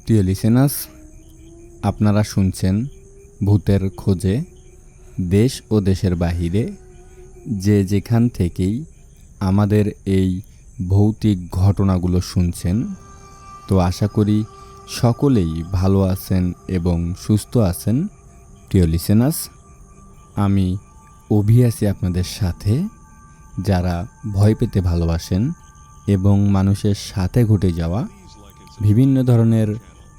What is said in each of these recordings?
প্রিয় লিসেনার্স, আপনারা শুনছেন ভূতের খোঁজে। দেশ ও দেশের বাহিরে যে যেখান থেকেই আমাদের এই ভৌতিক ঘটনাগুলো শুনছেন, তো আশা করি সকলেই ভালো আছেন এবং সুস্থ আছেন। প্রিয় লিসেনার্স, আমি অভি আছি আপনাদের সাথে। যারা ভয় পেতে ভালোবাসেন এবং মানুষের সাথে ঘটে যাওয়া বিভিন্ন ধরনের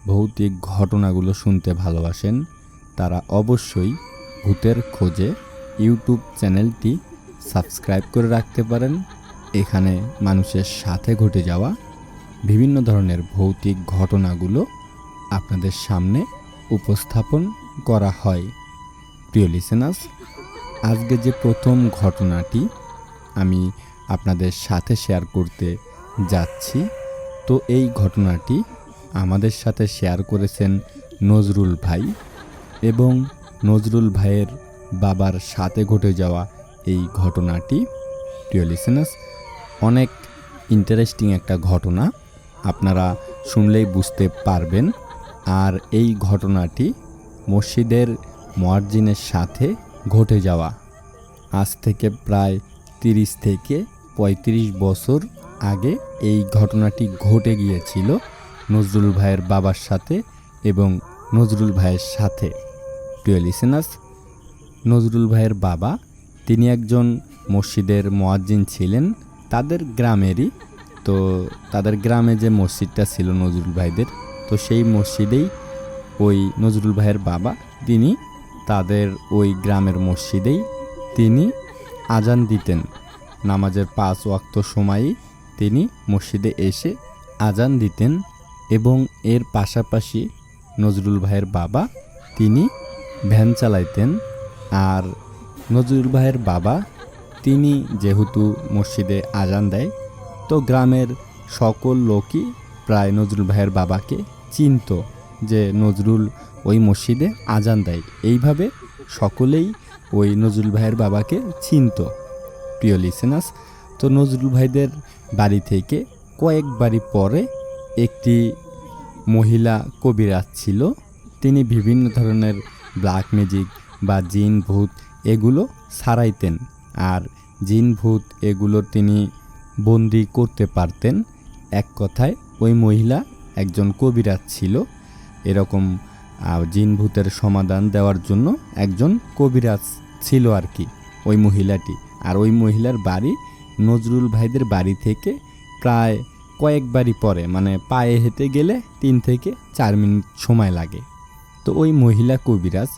ভৌতিক ঘটনাগুলো শুনতে ভালোবাসেন, তারা অবশ্যই ভূতের খোঁজে ইউটিউব চ্যানেলটি সাবস্ক্রাইব করে রাখতে পারেন। এখানে মানুষের সাথে ঘটে যাওয়া বিভিন্ন ধরনের ভৌতিক ঘটনাগুলো আপনাদের সামনে উপস্থাপন করা হয়। প্রিয় লিসেনার্স, আজকে যে প্রথম ঘটনাটি আমি আপনাদের সাথে শেয়ার করতে যাচ্ছি, তো এই ঘটনাটি আমাদের সাথে শেয়ার করেছেন নজরুল ভাই, এবং নজরুল ভাইয়ের বাবার সাথে ঘটে যাওয়া এই ঘটনাটি, প্রিয় লিসেনার্স, অনেক ইন্টারেস্টিং একটা ঘটনা। আপনারা শুনলেই বুঝতে পারবেন। আর এই ঘটনাটি মসজিদের মুয়াজ্জিনের সাথে ঘটে যাওয়া। আজ থেকে প্রায় 30 থেকে 35 বছর আগে এই ঘটনাটি ঘটে গিয়েছিল নজরুল ভাইয়ের বাবার সাথে এবং নজরুল ভাইয়ের সাথে। প্রিয় লিসেনার্স, নজরুল ভাইয়ের বাবা, তিনি একজন মসজিদের মুয়াজ্জিন ছিলেন তাদের গ্রামেরই। তো তাদের গ্রামে যে মসজিদটা ছিল নজরুল ভাইদের, তো সেই মসজিদেই ওই নজরুল ভাইয়ের বাবা, তিনি তাদের ওই গ্রামের মসজিদেই তিনি আজান দিতেন। নামাজের 5 ওয়াক্ত সময়ই তিনি মসজিদে এসে আজান দিতেন। এবং এর পাশাপাশি নজরুল ভাইয়ের বাবা, তিনি ভ্যান চালাইতেন। আর নজরুল ভাইয়ের বাবা, তিনি যেহেতু মসজিদে আজান দেয়, তো গ্রামের সকল লোকই প্রায় নজরুল ভাইয়ের বাবাকে চিনত যে নজরুল ওই মসজিদে আজান দেয়। এইভাবে সকলেই ওই নজরুল ভাইয়ের বাবাকে চিনত। প্রিয় লিসেনার্স, তো নজরুল ভাইদের বাড়ি থেকে কয়েক বাড়ি পরে একটি মহিলা কবিরাজ ছিল। তিনি বিভিন্ন ধরনের ব্ল্যাক ম্যাজিক বা জিন ভূত এগুলো সারাইতেন। আর জিন ভূত এগুলো তিনি বন্দি করতে পারতেন। এক কথায় ওই মহিলা একজন কবিরাজ ছিল। এরকম জিন ভূতের সমাধান দেওয়ার জন্য একজন কবিরাজ ছিল আর কি ওই মহিলাটি। আর ওই মহিলার বাড়ি নজরুল ভাইদের বাড়ি থেকে প্রায় কয়েক বাড়ি পরে, মানে পায়ে হেঁটে গেলে 3 থেকে 4 মিনিট সময় লাগে। তো ওই মহিলা কবিরাজ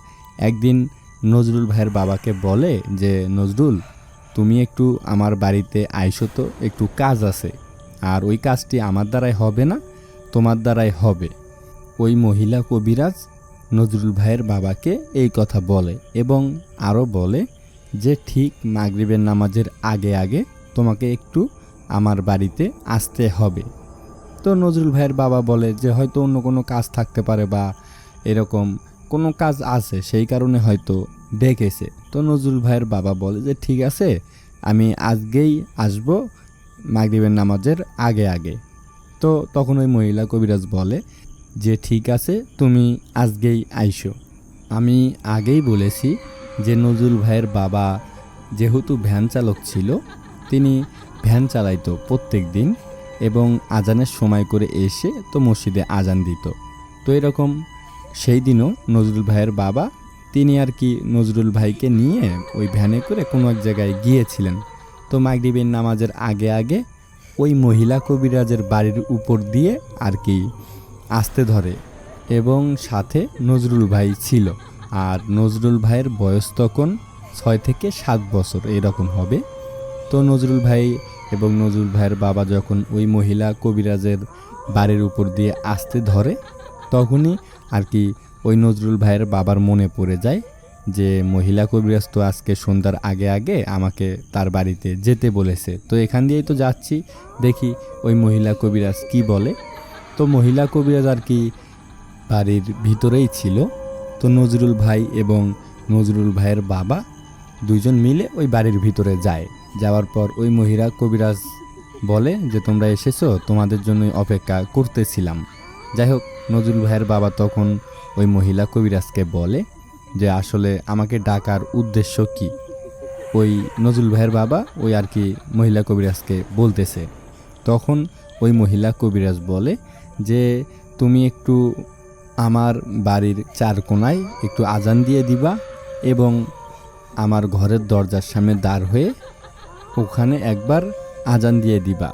একদিন নজরুল ভাইয়ের বাবাকে বলে যে, নজরুল, তুমি একটু আমার বাড়িতে আইসো তো, একটু কাজ আছে। আর ওই কাজটি আমার দ্বারাই হবে না, তোমার দ্বারাই হবে। ওই মহিলা কবিরাজ নজরুল ভাইয়ের বাবাকে এই কথা বলে এবং আরও বলে যে ঠিক মাগরিবের নামাজের আগে আগে তোমাকে একটু আমার বাড়িতে আসতে হবে। তো নজরুল ভাইয়ের বাবা বলে যে হয়তো অন্য কোনো কাজ থাকতে পারে বা এরকম কোনো কাজ আছে, সেই কারণে হয়তো ডেকেছে। তো নজরুল ভাইয়ের বাবা বলে যে ঠিক আছে, আমি আজকেই আসব মাগরিবের নামাজের আগে আগে। তো তখন ওই মহিলা কবিরাজ বলে যে ঠিক আছে, তুমি আজকেই আইসো। আমি আগেই বলেছি যে নজরুল ভাইয়ের বাবা যেহেতু ভ্যান চালক ছিল, তিনি ভ্যান চালাইতো প্রত্যেক দিন এবং আজানের সময় করে এসে তো মসজিদে আজান দিত। তো এরকম সেই দিনও নজরুল ভাইয়ের বাবা, তিনি আর কি নজরুল ভাইকে নিয়ে ওই ভ্যানে করে কোনো এক জায়গায় গিয়েছিলেন। তো মাগরিবের নামাজের আগে আগে ওই মহিলা কবিরাজের বাড়ির উপর দিয়ে আর কি আসতে ধরে এবং সাথে নজরুল ভাই ছিল। আর নজরুল ভাইয়ের বয়স তখন 6 থেকে 7 বছর এরকম হবে। তো নজরুল ভাই এবং নজরুল ভাইয়ের বাবা যখন ওই মহিলা কবিরাজের বাড়ির উপর দিয়ে আসতে ধরে, তখনই আর কি ওই নজরুল ভাইয়ের বাবার মনে পড়ে যায় যে মহিলা কবিরাজ তো আজকে সন্ধ্যার আগে আগে আমাকে তার বাড়িতে যেতে বলেছে। তো এখান দিয়েই তো যাচ্ছি, দেখি ওই মহিলা কবিরাজ কি বলে। তো মহিলা কবিরাজ আর কি বাড়ির ভিতরেই ছিল। তো নজরুল ভাই এবং নজরুল ভাইয়ের বাবা দুইজন মিলে ওই বাড়ির ভিতরে যায়। যাওয়ার পর ওই মহিলা কবিরাজ বলে যে তোমরা এসেছো, তোমাদের জন্যই অপেক্ষা করতেছিলাম। যাই হোক, নজরুল ভাইয়ের বাবা তখন ওই মহিলা কবিরাজকে বলে যে আসলে আমাকে ডাকার উদ্দেশ্য কি। ওই নজরুল ভাইয়ের বাবা ওই আর কি মহিলা কবিরাজকে বলতেছে। তখন ওই মহিলা কবিরাজ বলে যে তুমি একটু আমার বাড়ির চার কোণায় একটু আজান দিয়ে দিবা এবং আমার ঘরের দরজার সামনে দাঁড় হয়ে ওখানে একবার আজান দিয়ে দিবা।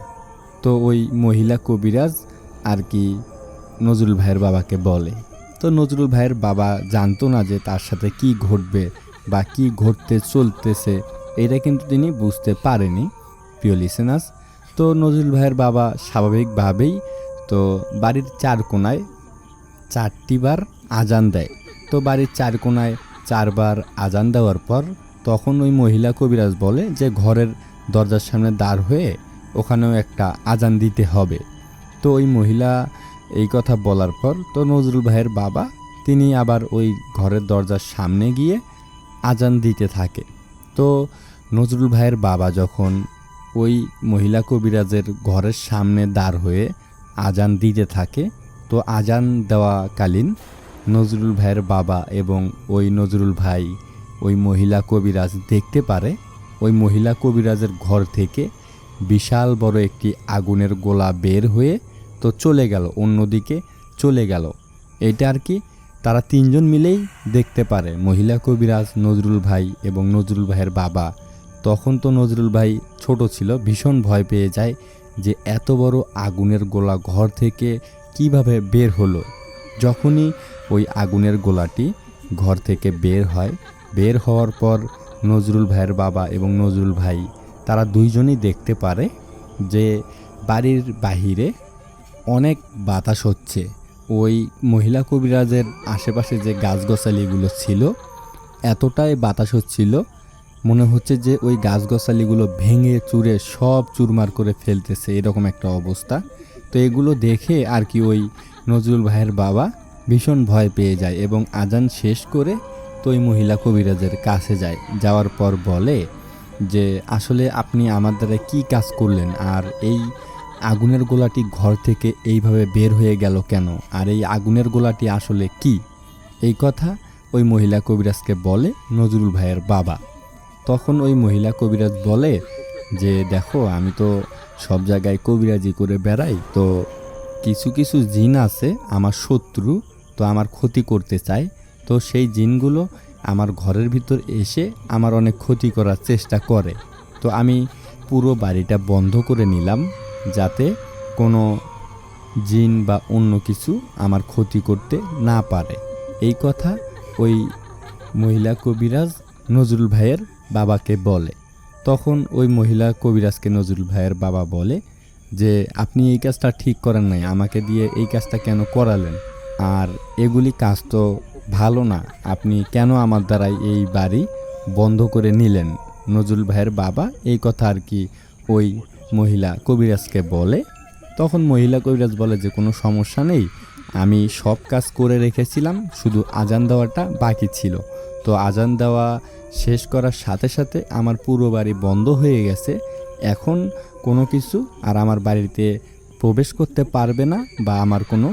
তো ওই মহিলা কবিরাজ আর কি নজরুল ভাইয়ের বাবাকে বলে। তো নজরুল ভাইয়ের বাবা জানতো না যে তার সাথে কি ঘটবে বা কি ঘটতে চলতেছে, এটা কিন্তু তিনি বুঝতে পারেনি, প্রিয় লিসেনার্স। তো নজরুল ভাইয়ের বাবা স্বাভাবিকভাবেই তো বাড়ির চার কোণায় 4টি বার আজান দেয়। তো বাড়ির চার কোণায় 4 বার আজান দেওয়ার পর তখন ওই মহিলা কবিরাজ বলে যে ঘরের দরজার সামনে দাঁড় হয়ে ওখানেও একটা আজান দিতে হবে। তো ওই মহিলা এই কথা বলার পর তো নজরুল ভাইয়ের বাবা তিনি আবার ওই ঘরের দরজার সামনে গিয়ে আজান দিতে থাকে। তো নজরুল ভাইয়ের বাবা যখন ওই মহিলা কবিরাজের ঘরের সামনে দাঁড় হয়ে আজান দিতে থাকে, তো আজান দেওয়াকালীন নজরুল ভাইয়ের বাবা এবং ওই নজরুল ভাই ওই মহিলা কবিরাজ দেখতে পারে ওই মহিলা কবিরাজের ঘর থেকে বিশাল বড় একটি আগুনের গোলা বের হয়ে তো চলে গেল, অন্যদিকে চলে গেল। এটা আর কি তারা 3 জন মিলেই দেখতে পারে, মহিলা কবিরাজ, নজরুল ভাই এবং নজরুল ভাইয়ের বাবা। তখন তো নজরুল ভাই ছোট ছিল, ভীষণ ভয় পেয়ে যায় যে এত বড় আগুনের গোলা ঘর থেকে কিভাবে বের হলো। যখনই ওই আগুনের গোলাটি ঘর থেকে বের হয়, বের হওয়ার পর নজরুল ভাইয়ের বাবা এবং নজরুল ভাই তারা 2 জনই দেখতে পারে যে বাড়ির বাহিরে অনেক বাতাস হচ্ছে। ওই মহিলা কবিরাজের আশেপাশে যে গাছগাছালিগুলো ছিল এতটাই বাতাস হচ্ছিল, মনে হচ্ছে যে ওই গাছগাছালিগুলো ভেঙে চুরে সব চুরমার করে ফেলতেছে, এরকম একটা অবস্থা। তো এগুলো দেখে আর কি ওই নজরুল ভাইয়ের বাবা ভীষণ ভয় পেয়ে যায় এবং আজান শেষ করে তো ওই মহিলা কবিরাজের কাছে যায়। যাওয়ার পর বলে যে আসলে আপনি আমার দ্বারা কী কাজ করলেন, আর এই আগুনের গোলাটি ঘর থেকে এইভাবে বের হয়ে গেল কেন, আর এই আগুনের গোলাটি আসলে কি? এই কথা ওই মহিলা কবিরাজকে বলে নজরুল ভাইয়ের বাবা। তখন ওই মহিলা কবিরাজ বলে যে দেখো, আমি তো সব জায়গায় কবিরাজি করে বেড়াই, তো কিছু কিছু জিন আছে আমার শত্রু, তো আমার ক্ষতি করতে চায়। তো সেই জিনগুলো আমার ঘরের ভিতর এসে আমার অনেক ক্ষতি করার চেষ্টা করে। তো আমি পুরো বাড়িটা বন্ধ করে নিলাম যাতে কোনো জিন বা অন্য কিছু আমার ক্ষতি করতে না পারে। এই কথা ওই মহিলা কবিরাজ নজরুল ভাইয়ের বাবাকে বলে। তখন ওই মহিলা কবিরাজকে নজরুল ভাইয়ের বাবা বলে যে আপনি এই কাজটা ঠিক করেন নাই, আমাকে দিয়ে এই কাজটা কেন করালেন, আর এগুলি কাজ তো ভালো না, আপনি কেন আমার দ্বারাই এই বাড়ি বন্ধ করে নিলেন। নজরুল ভাইয়ের বাবা এই কথা আর কি ওই মহিলা কবিরাজকে বলে। তখন মহিলা কবিরাজ বলে যে কোনো সমস্যা নেই, আমি সব কাজ করে রেখেছিলাম, শুধু আজান দেওয়াটা বাকি ছিল। তো আজান দেওয়া শেষ করার সাথে সাথে আমার পুরো বাড়ি বন্ধ হয়ে গেছে, এখন কোনো কিছু আর আমার বাড়িতে প্রবেশ করতে পারবে না বা আমার কোনো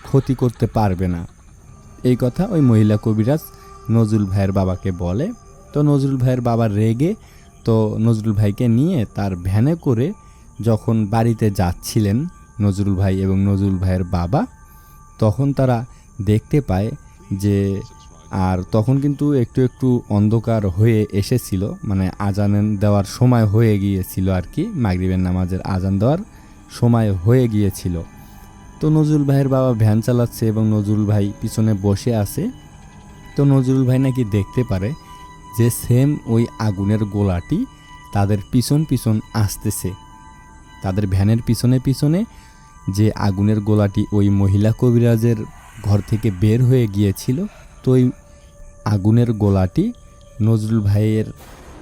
ক্ষতি করতে পারবে না। এই কথা ওই মহিলা কবিরাজ নজরুল ভাইয়ের বাবাকে বলে। তো নজরুল ভাইয়ের বাবা রেগে তো নজরুল ভাইকে নিয়ে তার ভ্যানে করে যখন বাড়িতে যাচ্ছিলেন নজরুল ভাই এবং নজরুল ভাইয়ের বাবা, তখন তারা দেখতে পায় যে, আর তখন কিন্তু একটু একটু অন্ধকার হয়ে এসেছিল, মানে আজান দেওয়ার সময় হয়ে গিয়েছিল আর কি, মাগরিবের নামাজের আজান দেওয়ার সময় হয়ে গিয়েছিল। তো নজরুল ভাইয়ের বাবা ভ্যান চালাচ্ছে এবং নজরুল ভাই পিছনে বসে আছে। তো নজরুল ভাই নাকি দেখতে পারে যে সেম ওই আগুনের গোলাটি তাদের পিছন পিছন আসতেছে, তাদের ভ্যানের পিছনে পিছনে যে আগুনের গোলাটি ওই মহিলা কবিরাজের ঘর থেকে বের হয়ে গিয়েছিল, তো ওই আগুনের গোলাটি নজরুল ভাইয়ের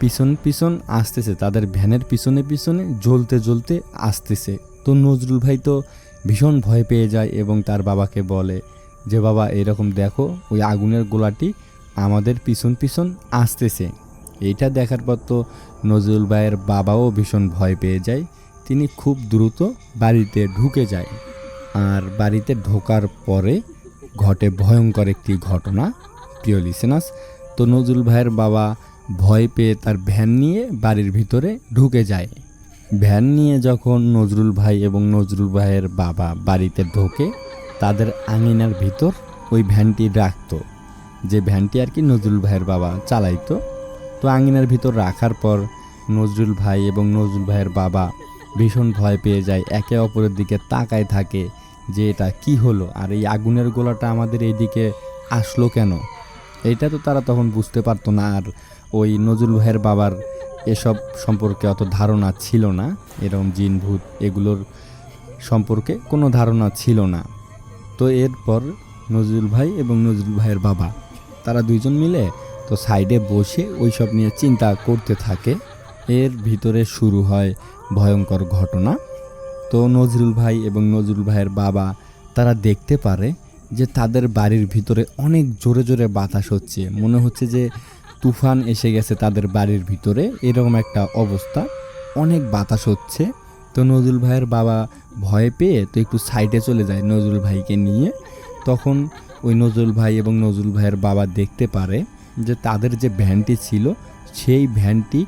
পিছন পিছন আসতেছে, তাদের ভ্যানের পিছনে পিছনে জ্বলতে জ্বলতে আসতেছে। তো নজরুল ভাই তো ভীষণ ভয় পেয়ে যায় এবং তার বাবাকে বলে যে বাবা, এরকম দেখো ওই আগুনের গোলাটি আমাদের পিছন পিছন আসতেছে। এইটা দেখার পর তো নজরুল ভাইয়ের বাবাও ভীষণ ভয় পেয়ে যায়। তিনি খুব দ্রুত বাড়িতে ঢুকে যায়। আর বাড়িতে ঢোকার পরে ঘটে ভয়ঙ্কর একটি ঘটনা। প্রিয় লিসেনার্স, তো নজরুল ভাইয়ের বাবা ভয় পেয়ে তার ভ্যান নিয়ে বাড়ির ভিতরে ঢুকে যায়। ভ্যান নিয়ে যখন নজরুল ভাই এবং নজরুল ভাইয়ের বাবা বাড়িতে ঢোকে, তাদের আঙিনার ভিতর ওই ভ্যানটি রাখতো, যে ভ্যানটি আর কি নজরুল ভাইয়ের বাবা চালাইতো। তো আঙিনার ভিতর রাখার পর নজরুল ভাই এবং নজরুল ভাইয়ের বাবা ভীষণ ভয় পেয়ে যায়, একে অপরের দিকে তাকায় থাকে যে এটা কি হলো, আর এই আগুনের গোলাটা আমাদের এইদিকে আসলো কেন। এইটা তো তারা তখন বুঝতে পারতো না। আর ওই নজরুল ভাইয়ের বাবার এসব সম্পর্কে অত ধারণা ছিল না, এরকম জিন ভূত এগুলোর সম্পর্কে কোনো ধারণা ছিল না। তো এরপর নজরুল ভাই এবং নজরুল ভাইয়ের বাবা তারা দুইজন মিলে তো সাইডে বসে ওই সব নিয়ে চিন্তা করতে থাকে। এর ভিতরে শুরু হয় ভয়ঙ্কর ঘটনা। তো নজরুল ভাই এবং নজরুল ভাইয়ের বাবা তারা দেখতে পারে যে তাদের বাড়ির ভিতরে অনেক জোরে জোরে বাতাস হচ্ছে, মনে হচ্ছে যে তুফান এসে গেছে তাদের বাড়ির ভিতরে, এরকম একটা অবস্থা, অনেক বাতাস হচ্ছে। তো নজরুল ভাইয়ের বাবা ভয় পেয়ে তো একটু সাইডে চলে যায় নজরুল ভাইকে নিয়ে। তখন ওই নজরুল ভাই এবং নজরুল ভাইয়ের বাবা দেখতে পারে যে তাদের যে ভ্যানটি ছিল সেই ভ্যানটি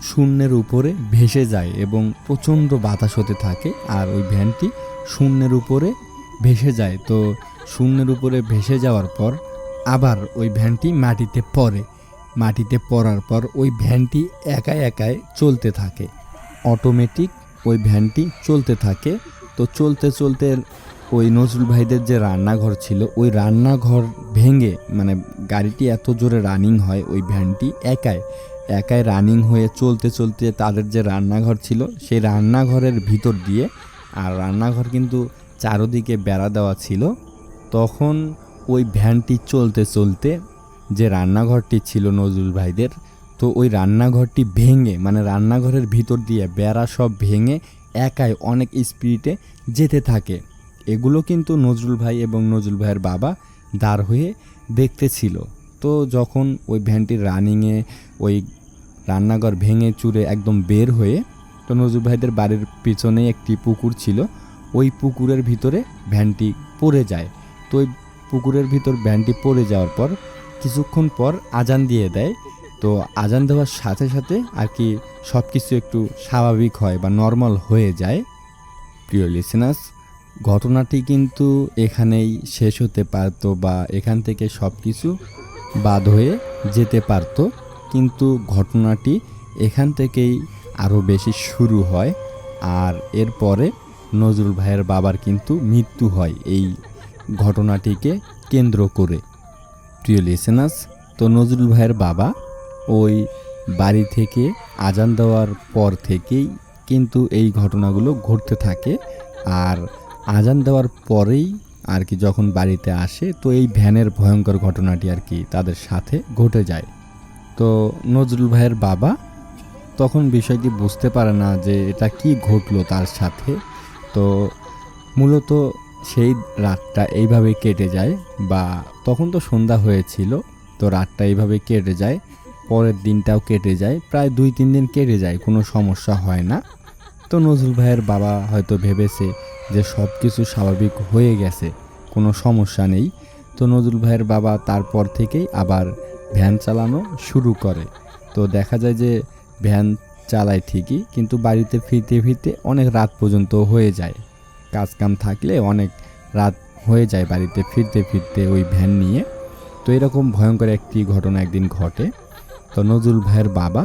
শূন্যের উপরে ভেসে যায় এবং প্রচণ্ড বাতাস হতে থাকে, আর ওই ভ্যানটি শূন্যের উপরে ভেসে যায়। তো শূন্যের উপরে ভেসে যাওয়ার পর আবার ওই ভ্যানটি মাটিতে পড়ে। মাটিতে পড়ার পর ওই ভ্যানটি একাই একাই চলতে থাকে, অটোমেটিক ওই ভ্যানটি চলতে থাকে। তো চলতে চলতে ওই নজরুল ভাইদের যে রান্নাঘর ছিল ওই রান্নাঘর ভেঙে, মানে গাড়িটি এত জোরে রানিং হয়, ওই ভ্যানটি একাই রানিং হয়ে চলতে চলতে তাদের যে রান্নাঘর ছিল সেই রান্নাঘরের ভিতর দিয়ে, আর রান্নাঘর কিন্তু চারদিকে বেড়া দেওয়া ছিল, তখন ওই ভ্যানটি চলতে চলতে যে রান্নাঘরটি ছিল নজরুল ভাইদের, তো ওই রান্নাঘরটি ভেঙে, মানে রান্নাঘরের ভিতর দিয়ে বেড়া সব ভেঙে একাই অনেক স্পিডে যেতে থাকে। এগুলো কিন্তু নজরুল ভাই এবং নজরুল ভাইয়ের বাবা দাঁড় হয়ে দেখতেছিল। তো যখন ওই ভ্যানটির রানিংয়ে ওই রান্নাঘর ভেঙে চুরে একদম বের হয়ে, তো নজরুল ভাইদের বাড়ির পিছনে একটি পুকুর ছিল, ওই পুকুরের ভিতরে ভ্যানটি পড়ে যায়। তো ওই পুকুরের ভিতর ভ্যানটি পড়ে যাওয়ার পর কিছুক্ষণ পর আজান দিয়ে দেয়। তো আজান দেওয়ার সাথে সাথে আর কি সব কিছু একটু স্বাভাবিক হয় বা নর্মাল হয়ে যায়। প্রিয় লিসেনার্স, ঘটনাটি কিন্তু এখানেই শেষ হতে পারতো বা এখান থেকে সব কিছু বাদ হয়ে যেতে পারতো, কিন্তু ঘটনাটি এখান থেকেই আরও বেশি শুরু হয়। আর এরপরে নজরুল ভাইয়ের বাবার কিন্তু মৃত্যু হয় এই ঘটনাটিকে কেন্দ্র করে। প্রিয় লিসেনার্স, তো নজরুল ভাইয়ের বাবা ওই বাড়ি থেকে আজান দেওয়ার পর থেকেই কিন্তু এই ঘটনাগুলো ঘটতে থাকে। আর আজান দেওয়ার পরেই আর কি যখন বাড়িতে আসে, তো এই ভ্যানের ভয়ঙ্কর ঘটনাটি আর কি তাদের সাথে ঘটে যায়। তো নজরুল ভাইয়ের বাবা তখন বিষয়টি বুঝতে পারে না যে এটা কি ঘটলো তার সাথে। তো মূলত সেই রাতটা এইভাবে কেটে যায়, বা তখন তো সন্ধ্যা হয়েছিল, তো রাতটা এইভাবে কেটে যায়। পরের দিনটাও কেটে যায়, প্রায় 2-3 দিন কেটে যায়, কোনো সমস্যা হয় না। তো নজরুল ভাইয়ের বাবা হয়তো ভেবেছে যে সব কিছু স্বাভাবিক হয়ে গেছে, কোনো সমস্যা নেই। তো নজরুল ভাইয়ের বাবা তারপর থেকেই আবার ভ্যান চালানো শুরু করে। তো দেখা যায় যে ভ্যান চালায় ঠিকই, কিন্তু বাড়িতে ফিরতে ফিরতে অনেক রাত পর্যন্ত হয়ে যায়। কাজকাম থাকলে অনেক রাত হয়ে যায় বাড়িতে ফিরতে ফিরতে ওই ভ্যান নিয়ে। তো এরকম ভয়ঙ্কর একটি ঘটনা একদিন ঘটে। তো নজরুল ভাইয়ের বাবা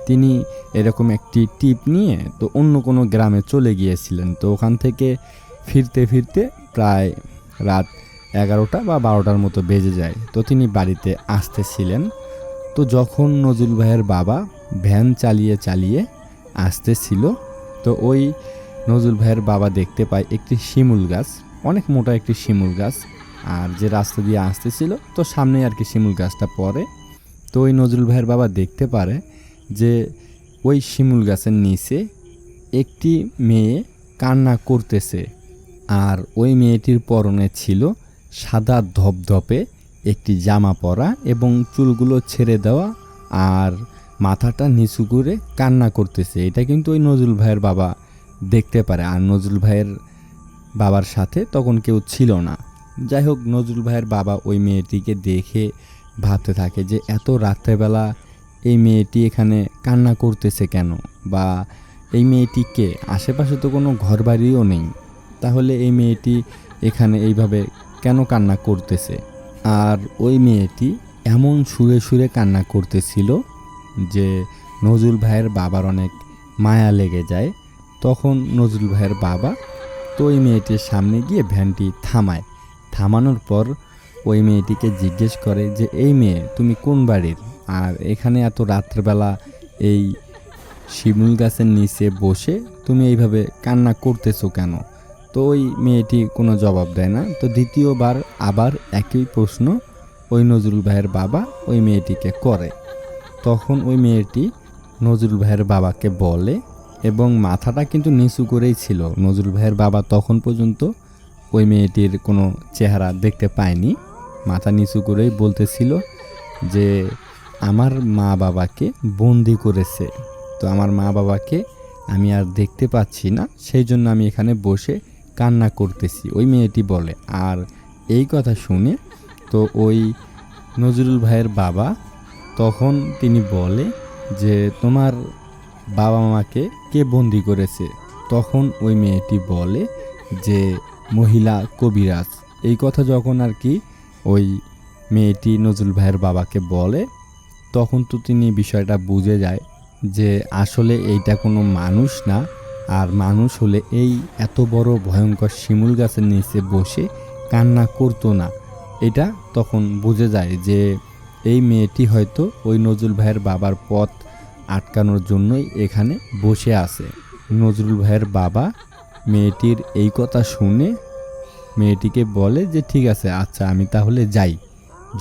তিনি এরকম একটি টিপ নিয়ে তো অন্য কোনো গ্রামে চলে গিয়েছিলেন। তো ওখান থেকে ফিরতে ফিরতে প্রায় রাত 11টা বা 12টার মতো বেজে যায়। তো তিনি বাড়িতে আসতেছিলেন। তো যখন নজরুল ভাইয়ের বাবা ভ্যান চালিয়ে চালিয়ে আসতেছিল, তো ওই নজরুল ভাইয়ের বাবা দেখতে পায় একটি শিমুল গাছ, অনেক মোটা একটি শিমুল গাছ, আর যে রাস্তা দিয়ে আসতেছিল তো সামনেই আর কি শিমুল গাছটা পড়ে। তো ওই নজরুল ভাইয়ের বাবা দেখতে পারে যে ওই শিমুল গাছের নিচে একটি মেয়ে কান্না করতেছে, আর ওই মেয়েটির পরনে ছিল সাদা ধপধপে একটি জামা পরা এবং চুলগুলো ছেড়ে দেওয়া আর মাথাটা নিচু করে কান্না করতেছে। এটা কিন্তু ওই নজরুল ভাইয়ের বাবা দেখতে পারে। আর নজরুল ভাইয়ের বাবার সাথে তখন কেউ ছিল না। যাই হোক, নজরুল ভাইয়ের বাবা ওই মেয়েটিকে দেখে ভাবতে থাকে যে এত রাত্রেবেলা এই মেয়েটি এখানে কান্না করতেছে কেন, বা এই মেয়েটিকে আশেপাশে তো কোনো ঘরবাড়িও নেই, তাহলে এই মেয়েটি এখানে এইভাবে কেন কান্না করতেছে। আর ওই মেয়েটি এমন সুরে সুরে কান্না করতেছিল যে নজরুল ভাইয়ের বাবার অনেক মায়া লেগে যায়। তখন নজরুল ভাইয়ের বাবা তো ওই মেয়েটির সামনে গিয়ে ভ্যানটি থামানোর পর ওই মেয়েটিকে জিজ্ঞেস করে যে এই মেয়ে তুমি কোন বাড়ির, আর এখানে এত রাত্রেবেলা এই শিমুল গাছের নিচে বসে তুমি এইভাবে কান্না করতেছো কেন। তো ওই মেয়েটি কোনো জবাব দেয় না। তো দ্বিতীয়বার আবার একই প্রশ্ন ওই নজরুল ভাইয়ের বাবা ওই মেয়েটিকে করে। তখন ওই মেয়েটি নজরুল ভাইয়ের বাবাকে বলে, এবং মাথাটা কিন্তু নিচু করেই ছিল। নজরুল ভাইয়ের বাবা তখন পর্যন্ত ওই মেয়েটির কোনো চেহারা দেখতে পায়নি, মাথা নিচু করেই বলতেছিল যে আমার মা বাবাকে বন্দি করেছে, তো আমার মা বাবাকে আমি আর দেখতে পাচ্ছি না, সেই জন্য আমি এখানে বসে কান্না করতেছি, ওই মেয়েটি বলে। আর এই কথা শুনে তো ওই নজরুল ভাইয়ের বাবা তখন তিনি বলে যে তোমার বাবা মাকে কে বন্দি করেছে। তখন ওই মেয়েটি বলে যে মহিলা কবিরাজ। এই কথা যখন আর কি ওই মেয়েটি নজরুল ভাইয়ের বাবাকে বলে, তখন তো তিনি বিষয়টা বুঝে যায় যে আসলে এইটা কোনো মানুষ না, আর মানুষ হলে এই এত বড় ভয়ঙ্কর শিমুল গাছের নিচে বসে কান্না করতো না। এটা তখন বুঝে যায় যে এই মেয়েটি হয়তো ওই নজরুল ভাইয়ের বাবার পথ আটকানোর জন্যই এখানে বসে আছে। নজরুল ভাইয়ের বাবা মেয়েটির এই কথা শুনে মেয়েটিকে বলে যে ঠিক আছে, আচ্ছা আমি তাহলে যাই।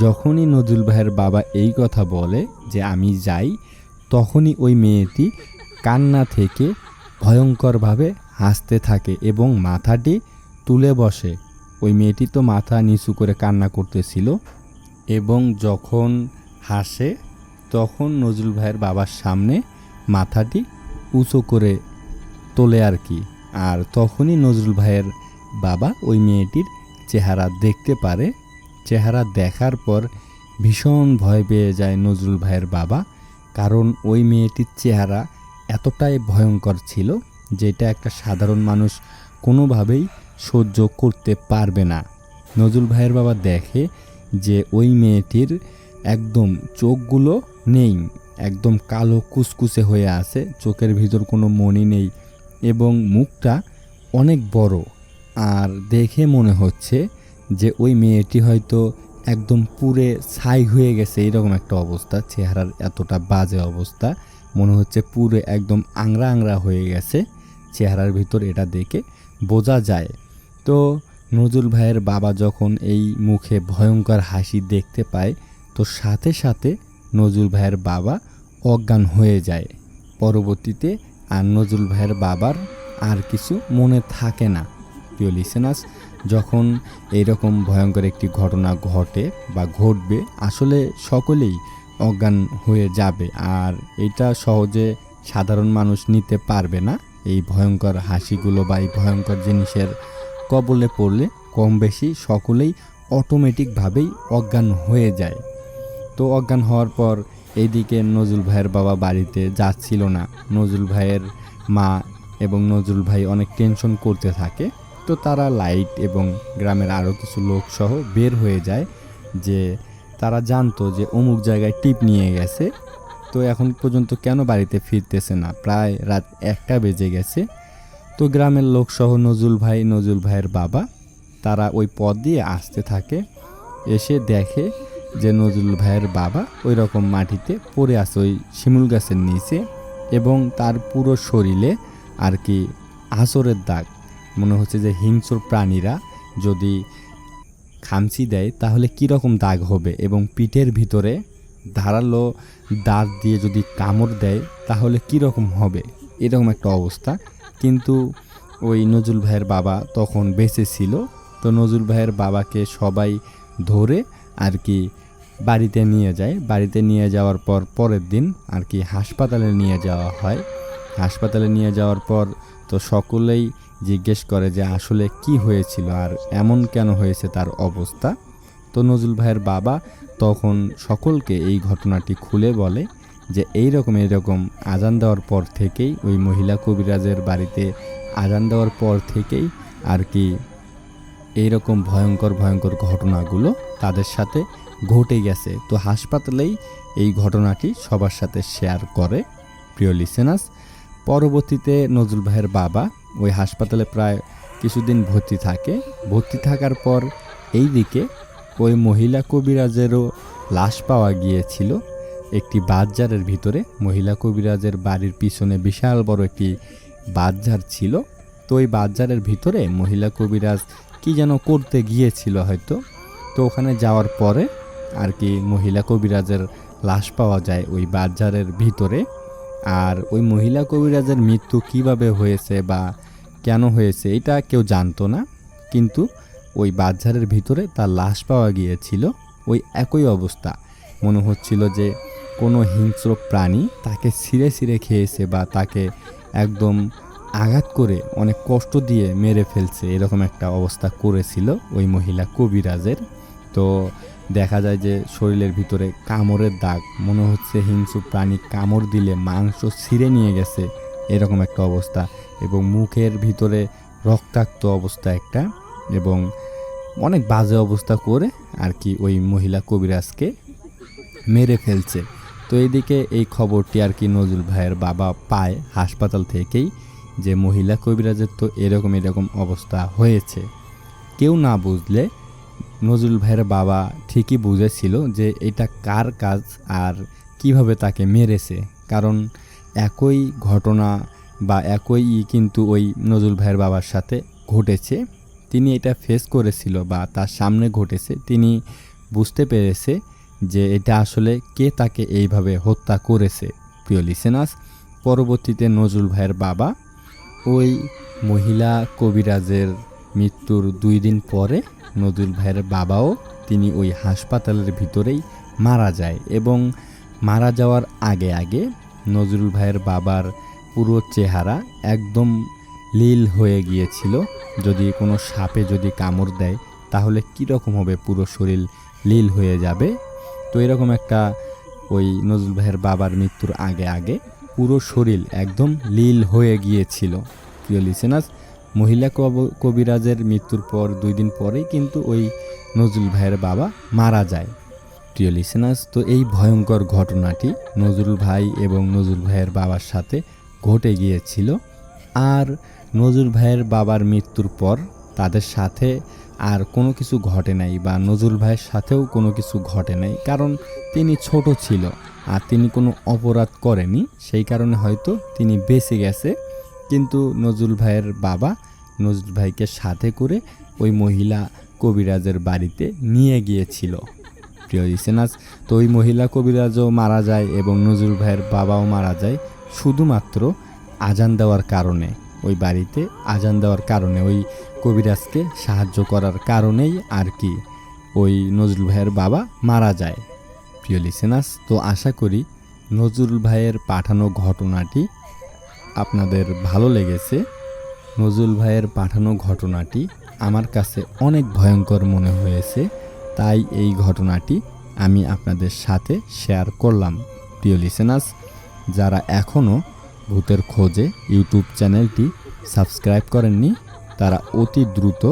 যখনই নজরুল ভাইয়ের বাবা এই কথা বলে যে আমি যাই, তখনই ওই মেয়েটি কান্না থেকে ভয়ঙ্করভাবে হাসতে থাকে এবং মাথাটি তুলে বসে। ওই মেয়েটি তো মাথা নিচু করে কান্না করতেছিল, এবং যখন হাসে তখন নজরুল ভাইয়ের বাবার সামনে মাথাটি উঁচু করে তোলে আর কি। আর তখনই নজরুল ভাইয়ের বাবা ওই মেয়েটির চেহারা দেখতে পারে। চেহারা দেখার পর ভীষণ ভয় পেয়ে যায় নজরুল ভাইয়ের বাবা, কারণ ওই মেয়েটির চেহারা এতটাই ভয়ঙ্কর ছিল যেটা একটা সাধারণ মানুষ কোনোভাবেই সহ্য করতে পারবে না। নজরুল ভাইয়ের বাবা দেখে যে ওই মেয়েটির একদম চোখগুলো নেই, একদম কালো কুচকুচে হয়ে আছে, চোখের ভিতর কোনো মণি নেই, এবং মুখটা অনেক বড়। আর দেখে মনে হচ্ছে যে ওই মেয়েটি হয়তো একদম পুরে ছাই হয়ে গেছে, এরকম একটা অবস্থা। চেহারার এতটা বাজে অবস্থা, মনে হচ্ছে পুরে একদম আংরা আংরা হয়ে গেছে চেহারার ভিতর, এটা দেখে বোঝা যায়। তো নজরুল ভাইয়ের বাবা যখন এই মুখে ভয়ঙ্কর হাসি দেখতে পায়, তো সাথে সাথে নজরুল ভাইয়ের বাবা অজ্ঞান হয়ে যায়। পরবর্তীতে আর নজরুল ভাইয়ের বাবার আর কিছু মনে থাকে না। প্রিয় লিসেনার্স, যখন এইরকম ভয়ঙ্কর একটি ঘটনা ঘটে বা ঘটবে, আসলে সকলেই অজ্ঞান হয়ে যাবে, আর এটা সহজে সাধারণ মানুষ নিতে পারবে না। এই ভয়ঙ্কর হাসিগুলো বা এই ভয়ঙ্কর জিনিসের কবলে পড়লে কম বেশি সকলেই অটোমেটিকভাবেই অজ্ঞান হয়ে যায়। তো অজ্ঞান হওয়ার পর এইদিকে নজরুল ভাইয়ের বাবা বাড়িতে যাচ্ছিল না। নজরুল ভাইয়ের মা এবং নজরুল ভাই অনেক টেনশন করতে থাকে। তো তারা লাইট এবং গ্রামের আরও কিছু লোক সহ বের হয়ে যায়, যে তারা জানতো যে অমুক জায়গায় টিপ নিয়ে গেছে, তো এখন পর্যন্ত কেন বাড়িতে ফিরতেছে না, প্রায় রাত 1টা বেজে গেছে। তো গ্রামের লোক সহ নজরুল ভাই, নজরুল ভাইয়ের বাবা, তারা ওই পথ দিয়ে আসতে থাকে। এসে দেখে যে নজরুল ভাইয়ের বাবা ওই রকম মাটিতে পড়ে আছে ওই শিমুল গাছের নিচে, এবং তার পুরো শরীরে আর কি আঁচড়ের দাগ। মনে হচ্ছে যে হিংস্র প্রাণীরা যদি খামচি দেয় তাহলে কীরকম দাগ হবে, এবং পিঠের ভিতরে ধারালো দাঁত দিয়ে যদি কামড় দেয় তাহলে কীরকম হবে, এরকম একটা অবস্থা। কিন্তু ওই নজরুল ভাইয়ের বাবা তখন বেঁচে ছিল। তো নজরুল ভাইয়ের বাবাকে সবাই ধরে আর কি বাড়িতে নিয়ে যায়। বাড়িতে নিয়ে যাওয়ার পর পরের দিন আর কি হাসপাতালে নিয়ে যাওয়া হয়। হাসপাতালে নিয়ে যাওয়ার পর তো সকলেই জিজ্ঞেস করে যে আসলে কি হয়েছিল আর এমন কেন হয়েছে তার অবস্থা। তো নজরুল ভাইয়ের বাবা তখন সকলকে এই ঘটনাটি খুলে বলে যে এইরকম আজান দেওয়ার পর থেকেই ওই মহিলা কবিরাজের বাড়িতে আজান দেওয়ার পর থেকেই আর কি এইরকম ভয়ঙ্কর ঘটনাগুলো তাদের সাথে ঘটে গেছে। তো হাসপাতালেই এই ঘটনাটি সবার সাথে শেয়ার করে। প্রিয় লিসেনার্স, পরবর্তীতে নজরুল ভাইয়ের বাবা ওই হাসপাতালে প্রায় কিছুদিন ভর্তি থাকে। ভর্তি থাকার পর এই দিকে ওই মহিলা কবিরাজেরও লাশ পাওয়া গিয়েছিল একটি বাঁশঝাড়ের ভিতরে। মহিলা কবিরাজের বাড়ির পিছনে বিশাল বড় একটি বাঁশঝাড় ছিল। তো ওই বাঁশঝাড়ের ভিতরে মহিলা কবিরাজ কি যেন করতে গিয়েছিল হয়তো। তো ওখানে যাওয়ার পরে আর কি মহিলা কবিরাজের লাশ পাওয়া যায় ওই বাঁশঝাড়ের ভিতরে। আর ওই মহিলা কবিরাজের মৃত্যু কিভাবে হয়েছে বা কেন হয়েছে এটা কেউ জানতো না, কিন্তু ওই বাঁশঝাড়ের ভিতরে তার লাশ পাওয়া গিয়েছিল। ওই একই অবস্থা, মনে হচ্ছিল যে কোনো হিংস্র প্রাণী তাকে ছিঁড়ে খেয়েছে বা তাকে একদম আঘাত করে অনেক কষ্ট দিয়ে মেরে ফেলছে, এরকম একটা অবস্থা করেছিল ওই মহিলা কবিরাজের। তো দেখা যায় যে শরীরের ভিতরে কামড়ের দাগ, মনে হচ্ছে হিংস্র প্রাণী কামড় দিলে মাংস ছিঁড়ে নিয়ে গেছে, এরকম একটা অবস্থা। এবং মুখের ভিতরে রক্তাক্ত অবস্থা একটা, এবং অনেক বাজে অবস্থা করে আর কি ওই মহিলা কবিরাজকে মেরে ফেলছে। তো এইদিকে এই খবরটি আর কি নজরুল ভাইয়ের বাবা পায় হাসপাতাল থেকেই, যে মহিলা কবিরাজের তো এরকম অবস্থা হয়েছে। কেউ না বুঝলে নজরুল ভাইয়ের বাবা ঠিকই বুঝেছিল যে এটা কার কাজ আর কিভাবে তাকে মেরেছে। কারণ একই ঘটনা বা একই কিন্তু ওই নজরুল ভাইয়ের বাবার সাথে ঘটেছে। তিনি এটা ফেস করেছিল বা তার সামনে ঘটেছে, তিনি বুঝতে পেরেছে যে এটা আসলে কে তাকে এইভাবে হত্যা করেছে। প্রিয় লিসেনার্স, পরবর্তীতে নজরুল ভাইয়ের বাবা ওই মহিলা কবিরাজের মৃত্যুর 2 দিন পরে নজরুল ভাইয়ের বাবাও তিনি ওই হাসপাতালের ভিতরেই মারা যায়। এবং মারা যাওয়ার আগে নজরুল ভাইয়ের বাবার পুরো চেহারা একদম লীল হয়ে গিয়েছিল। যদি কোনো সাপে যদি কামড় দেয় তাহলে কীরকম হবে, পুরো শরীর লীল হয়ে যাবে। তো এরকম একটা ওই নজরুল ভাইয়ের বাবার মৃত্যুর আগে পুরো শরীর একদম লীল হয়ে গিয়েছিল। প্রিয় লিসেনার্স, মহিলা কবিরাজের মৃত্যুর পর 2 দিন পরেই কিন্তু ওই নজরুল ভাইয়ের বাবা মারা যায়। প্রিয় লিসেনার্স, তো এই ভয়ঙ্কর ঘটনাটি নজরুল ভাই এবং নজরুল ভাইয়ের বাবার সাথে ঘটে গিয়েছিল। আর নজরুল ভাইয়ের বাবার মৃত্যুর পর তাদের সাথে আর কোনো কিছু ঘটে নাই, বা নজরুল ভাইয়ের সাথেও কোনো কিছু ঘটে নাই, কারণ তিনি ছোট ছিল আর তিনি কোনো অপরাধ করেনি, সেই কারণে হয়তো তিনি বেঁচে গেছে। কিন্তু নজরুল ভাইয়ের বাবা নজরুল ভাইকে সাথে করে ওই মহিলা কবিরাজের বাড়িতে নিয়ে গিয়েছিল। প্রিয় লিসেনার্স, তো ওই মহিলা কবিরাজও মারা যায় এবং নজরুল ভাইয়ের বাবাও মারা যায় শুধুমাত্র আজান দেওয়ার কারণে। ওই বাড়িতে আজান দেওয়ার কারণে, ওই কবিরাজকে সাহায্য করার কারণেই আর কি ওই নজরুল ভাইয়ের বাবা মারা যায়। প্রিয় লিসেনার্স, তো আশা করি নজরুল ভাইয়ের পাঠানো ঘটনাটি আপনাদের ভালো লেগেছে। নজরুল ভাইয়ের পাঠানো ঘটনাটি আমার কাছে অনেক ভয়ঙ্কর মনে হয়েছে, তাই এই ঘটনাটি আমি আপনাদের সাথে শেয়ার করলাম। প্রিয় লিসেনার্স, যারা এখনও ভূতের খোঁজে ইউটিউব চ্যানেলটি সাবস্ক্রাইব করেননি, তারা অতি দ্রুত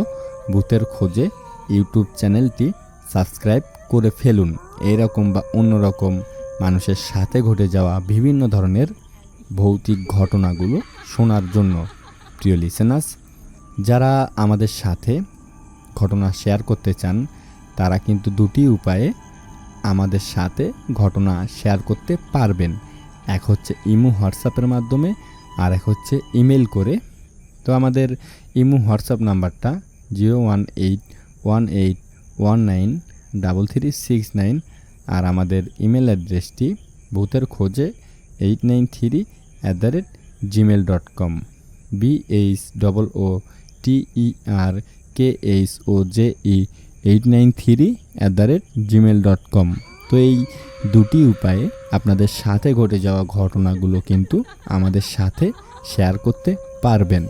ভূতের খোঁজে ইউটিউব চ্যানেলটি সাবস্ক্রাইব করে ফেলুন, এরকম বা অন্যরকম মানুষের সাথে ঘটে যাওয়া বিভিন্ন ধরনের ভৌতিক ঘটনাগুলো শোনার জন্য। প্রিয় লিসেনার্স, যারা আমাদের সাথে ঘটনা শেয়ার করতে চান তারা কিন্তু 2টি উপায়ে আমাদের সাথে ঘটনা শেয়ার করতে পারবেন। এক হচ্ছে ইমো হোয়াটসঅ্যাপের মাধ্যমে, আর এক হচ্ছে ইমেল করে। তো আমাদের ইমো হোয়াটসঅ্যাপ নাম্বারটা 01818193369, আর আমাদের ইমেল অ্যাড্রেসটি ভূতের খোঁজে 893@gmail.com, BHOOTERKHOJE893@gmail.com। তো এই দুটি উপায়ে আপনাদের সাথে ঘটে যাওয়া ঘটনাগুলো কিন্তু আমাদের সাথে শেয়ার করতে পারবেন।